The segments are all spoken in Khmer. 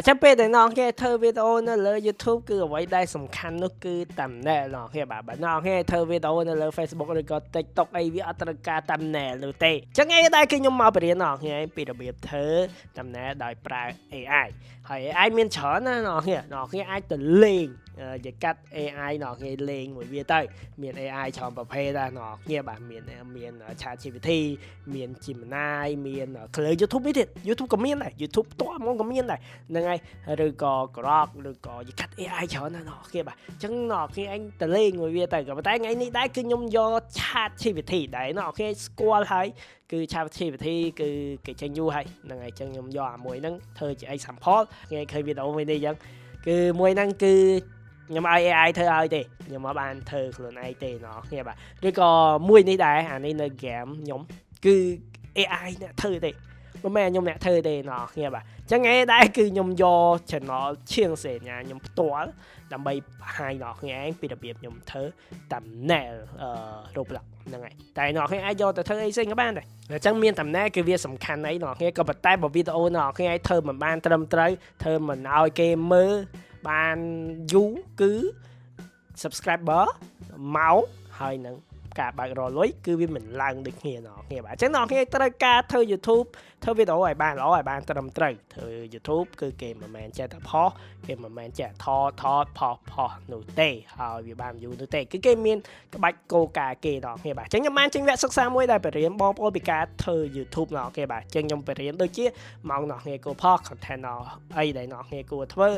chắc bây giờ nó nghe thơ video nó lên YouTube cứ vậy đây sầm khăn nó cứ tầm nè nó nghe bà nó nghe thơ video nó lên Facebook rồi có TikTok ai viết tất cả tầm nè rồi tê chắc nghe đây khi nhung mau bị nó nghe bị đặc biệt thơ tầm nè đòi pra AI hỏi AI miên chở nó nghe ai tự lên về cách AI nó nghe lên một việc tay miền AI chọn bảo phê ra nó nghe bà miền ChatGPT miền Gemini miền lấy YouTube biết YouTube có miền này YouTube to mong có miền này nên ngay rồi có Grok rồi có về cách AI chọn nó nghe bà chẳng nó khi anh tự lên một việc tay cái tay ngay ní đấy cứ nhung do ChatGPT đấy nó khi score hay cứ ChatGPT cứ cái chân du hay nên ngay chân nhung do mỗi năng thôi chị anh support nghe khơi video về đây chẳng cứ mỗi năng cứ nhưng mà AI thơ ai thì nhưng mà bạn thơខ្លួនឯងទេណោះគ្នាបាទឬក៏មួយនេះដែរអានេះនៅ game ខ្ញុំគឺ AI អ្នកធ្វើទេមិនមែនខ្ញុំអ្នកធ្វើទេណោះគ្នាបាទអញ្ចឹងឯងដែរគឺខ្ញុំយក channel ឈៀងសេញខ្ញុំផ្ទាល់ដើម្បីបង្ហាញណោះគ្នាឯងពីរបៀបខ្ញុំធ្វើ thumbnail Roblox ហ្នឹងហើយតែណោះគ្នាអាចយកទៅធ្វើអីផ្សេងក៏បានដែរអញ្ចឹងមាន thumbnail គឺវាសំខាន់អីណោះគ្នាក៏ប៉ុន្តែបើវីដេអូណោះគ្នាឯងធ្វើមិនបានត្រឹមត្រូវធ្វើមិនឲ្យគេមើលបានយូរគឺ subscriber មកហើយនឹងការបើករលុយគឺវាមិនឡើងដូចគ្នាណោះគ្នាបាទអញ្ចឹងណោះគ្នាត្រូវការធ្វើ YouTube ធ្វើវីដេអូឲ្យបានល្អឲ្យបានត្រឹមត្រូវធ្វើ YouTube គឺគេមិនមែនចេះតែផុសគេមិនមែនចេះថតផុសនោះទេហើយវាបាន view នោះទេគឺគេមានក្បាច់គោលការណ៍គេណោះគ្នាបាទអញ្ចឹងខ្ញុំបានចេញវគ្គសិក្សាមួយដែលបរៀនបងប្អូនពីការធ្វើ YouTube ណោះគ្នាបាទអញ្ចឹងខ្ញុំបរៀនដូចជាម៉ោងណោះគ្នាគួរផុស content ណោះអីដែលណោះគ្នាគួរធ្វើ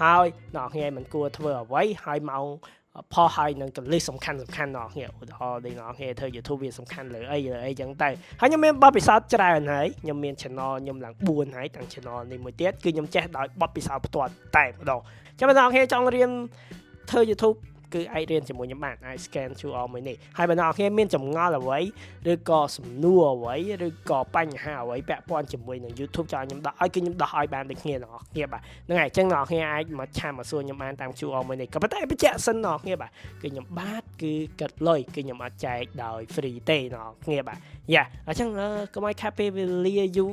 ហើយណោះគ្នាមិនគួរធ្វើអ្វីហើយម៉ោងផុសហើយនឹងកលិះសំខាន់ណោះគ្នាឧទាហរណ៍ដូចណោះគ្នាធ្វើ YouTube វាសំខាន់លើអីចឹងទៅហើយខ្ញុំមានបទពិសោធន៍ច្រើនហើយខ្ញុំមាន channel ខ្ញុំឡើង4ហើយទាំង channel នេះមួយទៀតគឺខ្ញុំចេះដោយបទពិសោធន៍ផ្ទាល់តែម្ដងចាំបងប្អូនគ្នាចង់រៀនធ្វើ YouTube គឺអាចរៀនជាមួយខ្ញុំបានអាច scan QR មួយនេះហើយបងប្អូនគ្នាមានចម្ងល់អ្វីឬក៏សំណួរអ្វីឬក៏បញ្ហាអ្វីពាក់ព័ន្ធជាមួយនឹង YouTube ចង់ខ្ញុំដោះឲ្យគឺខ្ញុំដោះឲ្យបានដូចគ្នាបងប្អូនគ្នាបាទហ្នឹងហើយអញ្ចឹងបងប្អូនគ្នាអាចមកឆាមមកសួរខ្ញុំបានតាម QR មួយនេះក៏ប៉ុន្តែបញ្ជាក់សិនបងប្អូនគ្នាបាទគឺខ្ញុំបាទគឺកាត់លុយគឺខ្ញុំអត់ចែកដោយ free ទេបងប្អូនគ្នាបាទយ៉ាអញ្ចឹងកុំឲ្យខាត់ពេលវេលាយូរ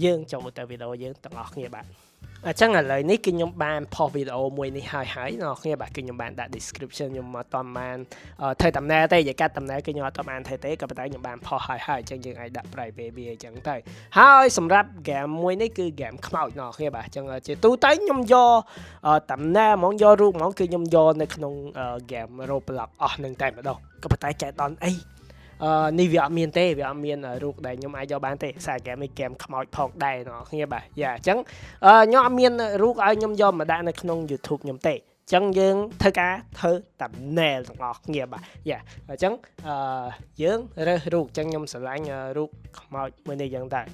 យើងចូលមកទៅវីដេអូយើងទាំងអស់គ្នាបាទអញ្ចឹងឥឡូវនេះគឺខ្ញុំបានផុសវីដេអូមួយនេះហើយបងប្អូនគ្នាបាទគឺខ្ញុំបានដាក់ description ខ្ញុំមកតបានធ្វើតំណែងទេនិយាយកាត់តំណែងគឺខ្ញុំអត់បានធ្វើទេក៏ប៉ុន្តែខ្ញុំបានផុសហើយអញ្ចឹងយើងអាចដាក់ private វាអញ្ចឹងទៅហើយសម្រាប់ game មួយនេះគឺ game ខ្មោចបងប្អូនគ្នាបាទអញ្ចឹងជាទូទៅខ្ញុំយកតំណែងហ្មងយករូបហ្មងគឺខ្ញុំយកនៅក្នុង game Roblox អស់នឹងតែម្ដងក៏ប៉ុន្តែចែកដល់អីនេះវាអត់មានទេវាអត់មានរូបដែលខ្ញុំអាចយកបានទេសារហ្គេមនេះហ្គេមខ្មោចផងដែរណោះគ្នាបាទយ៉ាអញ្ចឹងខ្ញុំអត់មានរូបឲ្យខ្ញុំយកមកដាក់នៅក្នុង YouTube ខ្ញុំទេអញ្ចឹងយើងធ្វើការធ្វើ thumbnail ទាំងអស់គ្នាបាទយ៉ាអញ្ចឹងយើងរើសរូបអញ្ចឹងខ្ញុំស្រឡាញ់រូបខ្មោចមួយនេះអញ្ចឹងដែរ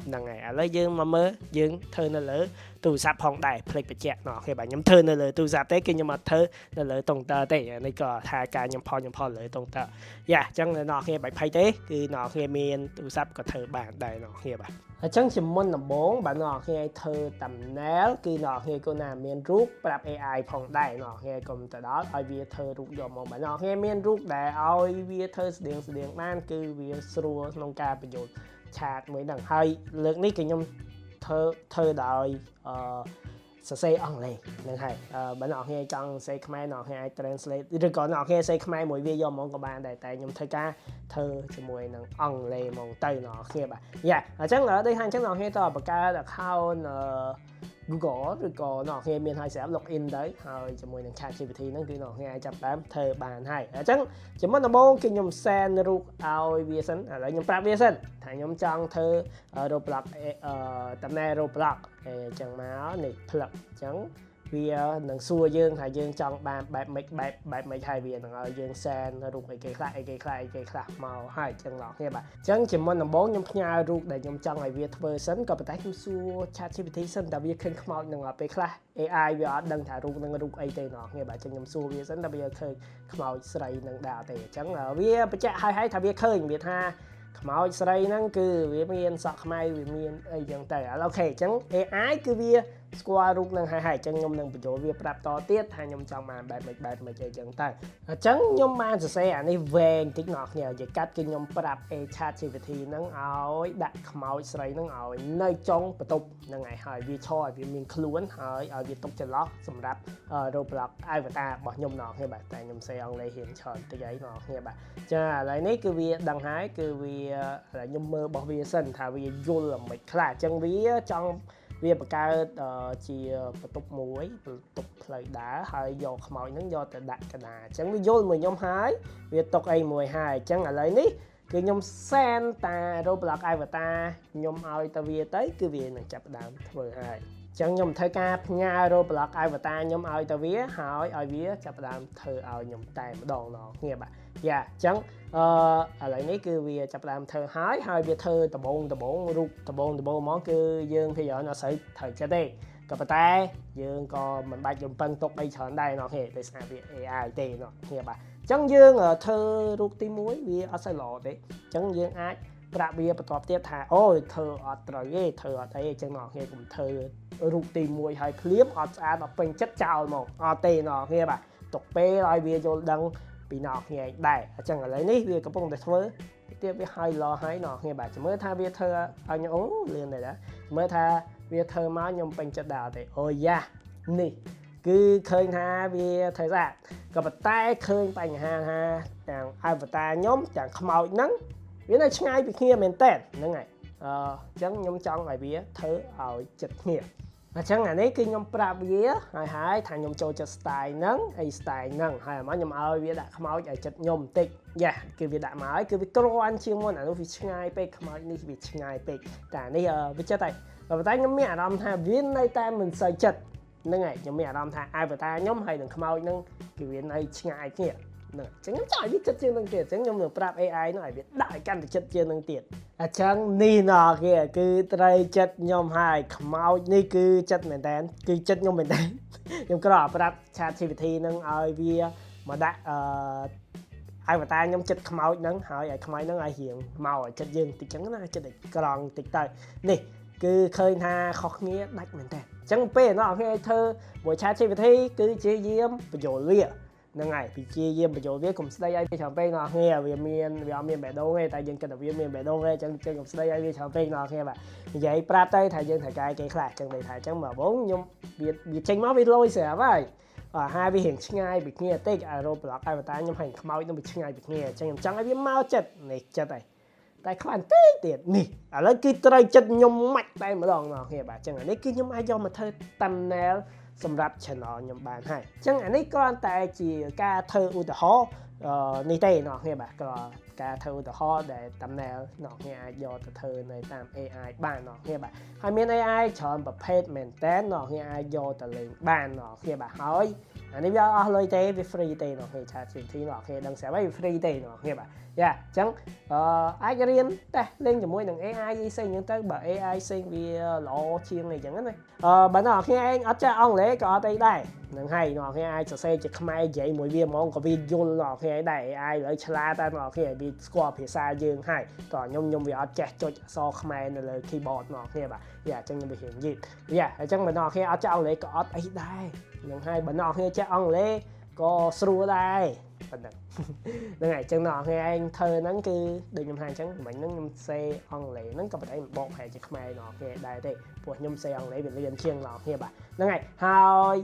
ហ្នឹងហើយឥឡូវយើងមកមើលយើងធ្វើនៅលើទូរស័ព្ទផងដែរផ្លេចបញ្ជាក់ណោះគេបាទខ្ញុំធ្វើនៅលើទូរស័ព្ទទេគឺខ្ញុំអត់ធ្វើនៅលើតុងទ័រទេនេះក៏ថាការខ្ញុំផលលើតុងទ័រយ៉ាអញ្ចឹងណោះគេបាច់ភ័យទេគឺណោះគេមានទូរស័ព្ទក៏ធ្វើបានដែរណោះគេបាទអញ្ចឹងជាមុនដំបូងបាទណោះគេឲ្យធ្វើ thumbnail គឺណោះគេគូណាមានរូបប្រាប់ AI ផងដែរណោះគេកុំទៅដល់ឲ្យវាធ្វើរូបយកមកបាទណោះគេមានរូបដែលឲ្យវាធ្វើស្តៀងបានគឺវាស្រួលក្នុងការបញ្ចូលឆាតមួយហ្នឹងហើយលើកនេះគឺខ្ញុំធ្វើដោយសរសេរអង់គ្លេសហ្នឹងហើយបើអ្នកនរចង់សរសេរខ្មែរអ្នកនរអាច translate ឬក៏អ្នកនរសរសេរខ្មែរមួយវាយកហ្មងក៏បានដែរតែខ្ញុំធ្វើការធ្វើជាមួយនឹងអង់គ្លេសហ្មងទៅអ្នកនរគ្នាបាទយ៉ាអញ្ចឹងដូចថាអញ្ចឹងអ្នកនរទៅបង្កើត account Google ឬក៏អ្នកនរមានហើយស្រាប់ login ទៅហើយជាមួយនឹង ChatGPT ហ្នឹងគឺអ្នកនរអាចចាប់តាមធ្វើបានហើយអញ្ចឹងជាមុនដំបូងគឺខ្ញុំ send រូបឲ្យវាសិនឥឡូវខ្ញុំប្រាប់វាសិនថាខ្ញុំចង់ធ្វើ Roblox តំណែង Roblox អញ្ចឹងមកនេះផ្លឹកអញ្ចឹងវានឹងសួរយើងថាយើងចង់បានបែបម៉េចហើយវានឹងឲ្យយើង send រូបអីគេខ្លះមកហើយអញ្ចឹងបងប្អូនបាទអញ្ចឹងជាមុនដំបូងខ្ញុំផ្ញើរូបដែលខ្ញុំចង់ឲ្យវាធ្វើសិនក៏ប៉ុន្តែខ្ញុំសួរ ChatGPT សិនតើវាឃើញខ្មោចនឹងពេលខ្លះ AI វាអត់ដឹងថារូបនឹងរូបអីទេបងប្អូនបាទអញ្ចឹងខ្ញុំសួរវាសិនតើវាឃើញខ្មោចស្រីនឹងដែរទេអញ្ចឹងវាបញ្ជាក់ឲ្យថាវាឃើញវាថាខ្មោចស្រីហ្នឹងគឺវាមានសក់ខ្មៅវាមានអីចឹងទៅអូខេអញ្ចឹង AI គឺវា ស្គាល់រូបនឹងហើយចឹងខ្ញុំនឹងបញ្ចូលវាប្រាប់តទៀតថាខ្ញុំចង់បានបែបមិនអីចឹងទៅអញ្ចឹងខ្ញុំបានសរសេរអានេះវែងតិចណោះគ្នានិយាយកាត់គឺខ្ញុំប្រាប់ ChatGPT ហ្នឹងឲ្យដាក់ខ្មោចស្រីហ្នឹងឲ្យនៅចុងបន្ទប់ហ្នឹងហើយវាឈរឲ្យវាមានខ្លួនហើយឲ្យវាទុកចន្លោះសម្រាប់ Roblox avatar របស់ខ្ញុំណោះគ្នាបាទតែខ្ញុំសេអង់គ្លេសរៀនច្រើនតិចអីណោះគ្នាបាទចាឥឡូវនេះគឺវាដឹងហើយគឺវាខ្ញុំមើលរបស់វាសិនថាវាយល់អ្មេចខ្លះអញ្ចឹងវាចង់វាបង្កើតជាបន្ទប់មួយបន្ទប់ផ្លូវដើរហើយយកខ្មោចហ្នឹងយកទៅដាក់កណ្ដាលអញ្ចឹងវាយល់មួយខ្ញុំហើយវាຕົកអីមួយហើយអញ្ចឹងឥឡូវនេះគឺខ្ញុំសែនតា Roblox avatar ខ្ញុំឲ្យទៅវាទៅគឺវានឹងចាប់ផ្ដើមធ្វើហើយអញ្ចឹងខ្ញុំធ្វើការផ្ញើ Roblox avatar ខ្ញុំឲ្យទៅវាហើយឲ្យវាចាប់ផ្ដើមធ្វើឲ្យខ្ញុំតែម្ដងណោះគ្នាបាទយ៉ាអញ្ចឹងឥឡូវនេះគឺវាចាប់ផ្ដើមធ្វើហើយវាធ្វើដំបងរូបដំបងហ្មងគឺយើងភាគច្រើនអត់សូវត្រូវចិត្តទេក៏ប៉ុន្តែយើងក៏មិនបាច់រំពឹងទុកអីច្រើនដែរណោះគ្នាដោយសារវា AI ទេណោះគ្នាបាទអញ្ចឹងយើងធ្វើរូបទី1វាអត់សូវល្អទេអញ្ចឹងយើងអាចប្រាប់វាបន្ទាប់ទៀតថាអូធ្វើអត់ត្រូវទេធ្វើអត់អីអញ្ចឹងណោះគ្នាកុំធ្វើរូបទី1ហើយភ្លាមអត់ស្អាតអត់ពេញចិត្តចោលមកអត់ទេណោះគ្នាបាទទុកពេលឲ្យវាយល់ដឹងពីណោះគ្នាដែរអញ្ចឹងឥឡូវនេះវាកំពុងតែធ្វើទៀតវាហើយឡហើយណោះគ្នាបាទចាំមើលថាវាធ្វើឲ្យខ្ញុំអូលឿនដែរមើលថាវាធ្វើមកខ្ញុំពេញចិត្តដែរទេអូយ៉ានេះគឺឃើញថាវាធ្វើស្អាតក៏ប៉ុន្តែឃើញបញ្ហាថាទាំង avatar ខ្ញុំទាំងខ្មោចហ្នឹងវានៅឆ្ងាយពីគ្នាមែនតើហ្នឹងហើយអញ្ចឹងខ្ញុំចង់ឲ្យវាធ្វើឲ្យចិត្តគ្នាអញ្ចឹងអានេះគឺខ្ញុំប្រាប់វាហើយថាខ្ញុំចូលចិត្ត style ហ្នឹងអី style ហ្នឹងហើយមកខ្ញុំឲ្យវាដាក់ខ្មោចឲ្យចិត្តខ្ញុំបន្តិចយ៉ាគឺវាដាក់មកហើយគឺវាគ្រាន់ជាងមុនអានោះវាឆ្ងាយពេកខ្មោចនេះវាឆ្ងាយពេកតែអានេះវាចិត្តតែប៉ុន្តែខ្ញុំមានអារម្មណ៍ថាវានៅតែមិនសូវចិត្តហ្នឹងហើយខ្ញុំមានអារម្មណ៍ថា avatar ខ្ញុំហើយនឹងខ្មោចហ្នឹងគឺវានៅឆ្ងាយគ្នាហ្នឹងអញ្ចឹងខ្ញុំចង់ឲ្យវាចិត្តជាងនឹងទៀតអញ្ចឹងខ្ញុំនឹងប្រាប់ AI នោះឲ្យវាដាក់ឲ្យកាន់តែចិត្តជាងនឹងទៀតអញ្ចឹងនេះណោះគេគឺត្រូវចិត្តខ្ញុំហើយខ្មោចនេះគឺចិត្តមែនតើគឺចិត្តខ្ញុំមែនតើខ្ញុំគ្រាន់តែប្រាប់ ChatGPT នឹងឲ្យវាមកដាក់avatar ខ្ញុំចិត្តខ្មោចហ្នឹងហើយឲ្យខ្មោចហ្នឹងឲ្យរៀងមកឲ្យចិត្តយើងតិចអញ្ចឹងណាចិត្តឲ្យក្រង់តិចទៅនេះគឺឃើញថាខុសគ្នាដាច់មែនតើអញ្ចឹងពេលណោះគេធ្វើមួយ ChatGPT គឺជាយាមបញ្ចូលវាហ្នឹងហើយពីជាយាមបញ្ចូលវាកុំស្ដីឲ្យវាច្រើនពេកណោះគ្នាវាអត់មានបេះដូងទេតែយើងគិតថាវាមានបេះដូងទេអញ្ចឹងកុំស្ដីឲ្យវាច្រើនពេកណោះគ្នាបាទនិយាយប្រាប់ទៅថាយើងត្រូវការគេខ្លះអញ្ចឹងន័យថាអញ្ចឹងមកបងខ្ញុំវាចេញមកវាលយស្រាប់ហើយហើយវារៀងឆ្ងាយពីគ្នាតិច Roblox avatar ខ្ញុំហើយខ្មោចនឹងវាឆ្ងាយពីគ្នាអញ្ចឹងខ្ញុំចង់ឲ្យវាមកចិត្តនេះចិត្តហើយតែខ្លាំងតិចទៀតនេះឥឡូវគឺត្រូវចិត្តខ្ញុំម៉ាច់តែម្ដងណោះគ្នាបាទអញ្ចឹងអានេះគឺខ្ញុំអាចយកមកធ្វើ thumbnail សម្រាប់ channel ខ្ញុំបានហើយអញ្ចឹងអានេះគ្រាន់តែជាការធ្វើឧទាហរណ៍នេះទេណោះគ្នាបាទក៏ការធ្វើឧទាហរណ៍ដែល thumbnail ណោះគ្នាអាចយកទៅធ្វើនៅតាម AI បានណោះគ្នាបាទហើយមាន AI ច្រើនប្រភេទមែនតើណោះគ្នាអាចយកទៅលេងបានណោះគ្នាបាទហើយអានេះវាអស់លុយទេវា free ទេណោះគ្នា ChatGPT ណោះគ្នាដឹងស្រាប់ហើយវា free ទេណោះគ្នាបាទយ៉ាអញ្ចឹងអាចរៀនតេស្តលេងជាមួយនឹង AI ផ្សេងអញ្ចឹងទៅបើ AI ផ្សេងវាល្អជាងអីចឹងណាបើណោះគ្នាឯងអត់ចេះអង់គ្លេសក៏អត់អីដែរនឹងហើយណោះគ្នាអាចសរសេរជាខ្មែរនិយាយមួយវាហ្មងក៏វាយល់ណោះគ្នាដែរ AI ឥឡូវឆ្លាតតែណោះគ្នាវាស្គាល់ភាសាយើងហើយតោះខ្ញុំវាអត់ចេះចុចអក្សរខ្មែរនៅលើ keyboard ណោះគ្នាបាទយ៉ាអញ្ចឹងខ្ញុំវារៀនយឺតយ៉ាអញ្ចឹងបើណោះគ្នាអត់ចេះអង់គ្លេសក៏អត់អីដែរនឹងហើយបើណោះគ្នាចេះអង់គ្លេសក៏ស្រួលដែរប៉ុណ្ណឹងហ្នឹងហើយអញ្ចឹងណោះគ្នាឯងធ្វើហ្នឹងគឺដូចខ្ញុំថាអញ្ចឹងមិញហ្នឹងខ្ញុំសេអង់គ្លេសហ្នឹងក៏ប៉ុន្តែមិនបកប្រែជាខ្មែរណោះគ្នាដែរទេព្រោះខ្ញុំសេអង់គ្លេសវាលឿនជាងណោះគ្នាបាទហ្នឹងហើយហើយ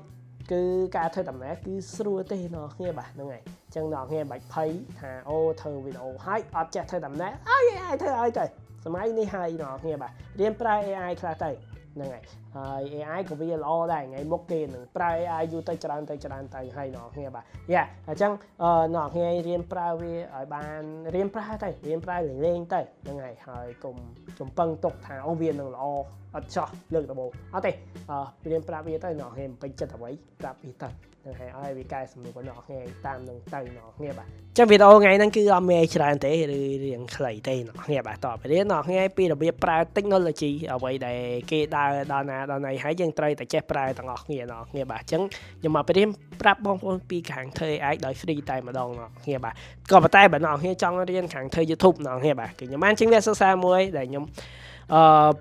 គឺការធ្វើដំណើរគឺស្រួលទេណោះគ្នាបាទហ្នឹងហើយអញ្ចឹងណោះគ្នាបាច់ភ័យថាអូធ្វើវីដេអូហើយអត់ចេះធ្វើដំណើរឲ្យ AI ធ្វើឲ្យទៅសម័យនេះហើយណោះគ្នាបាទរៀនប្រើ AI ខ្លះទៅហ្នឹងហើយហើយ AI ក៏វាល្អដែរថ្ងៃមុខគេនឹងប្រើ AI យូរទៅច្រើនទៅហើយណោះគ្នាបាទយ៉ាអញ្ចឹងណោះគ្នារៀនប្រើវាឲ្យបានរៀនប្រើទៅរៀនប្រើលេងទៅហ្នឹងហើយកុំចំពឹងទុកថាអូវានឹងល្អអត់ចោះលើកដំបូងអត់ទេរៀនប្រាប់វាទៅណោះគ្នាមិនពេញចិត្តអ្វីប្រាប់វាទៅហ្នឹងហើយឲ្យវាកែសម្រួលណោះគ្នាតាមនឹងទៅណោះគ្នាបាទចឹងវីដេអូថ្ងៃហ្នឹងគឺអត់មានច្រើនទេឬរៀងខ្លីទេណោះគ្នាបាទតបរៀនណោះគ្នាពីរបៀបប្រើ technology អ្វីដែលគេដើរដល់ណាដល់ណីហើយយើងត្រូវតែចេះប្រើទាំងអស់គ្នាណោះគ្នាបាទអញ្ចឹងខ្ញុំមករៀនប្រាប់បងប្អូនពីខាងធ្វើ AI ដោយ free តែម្ដងណោះគ្នាបាទក៏ប៉ុន្តែបើណោះគ្នាចង់រៀនខាងធ្វើ YouTube ណោះគ្នាបាទគឺខ្ញុំបានជាងវាសិក្សាមួយដែលខ្ញុំ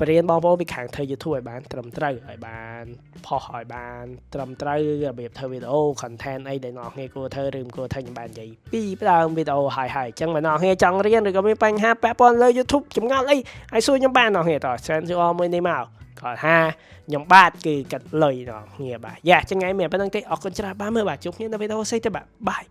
បរៀនបងប្អូនពីខាងធ្វើ YouTube ឲ្យបានត្រឹមត្រូវឲ្យបានផុសឲ្យបានត្រឹមត្រូវរបៀបធ្វើវីដេអូ content អីដែលអ្នកនរគួរធ្វើឬមិនគួរធ្វើខ្ញុំបាននិយាយពីដើមវីដេអូហើយអញ្ចឹងបើអ្នកនរចង់រៀនឬក៏មានបញ្ហាពាក់ព័ន្ធលើ YouTube ចម្ងល់អីឲ្យសួរខ្ញុំបានអ្នកនរតើ send ជួមួយនេះមកគាត់ថាខ្ញុំបាទគឺកាត់លុយអ្នកនរបាទយ៉ាចឹងថ្ងៃមានប៉ុណ្្នឹងទេអរគុណច្រើនបាទមើលបាទជួបគ្នានៅវីដេអូផ្សេងទៀតបាទបាយ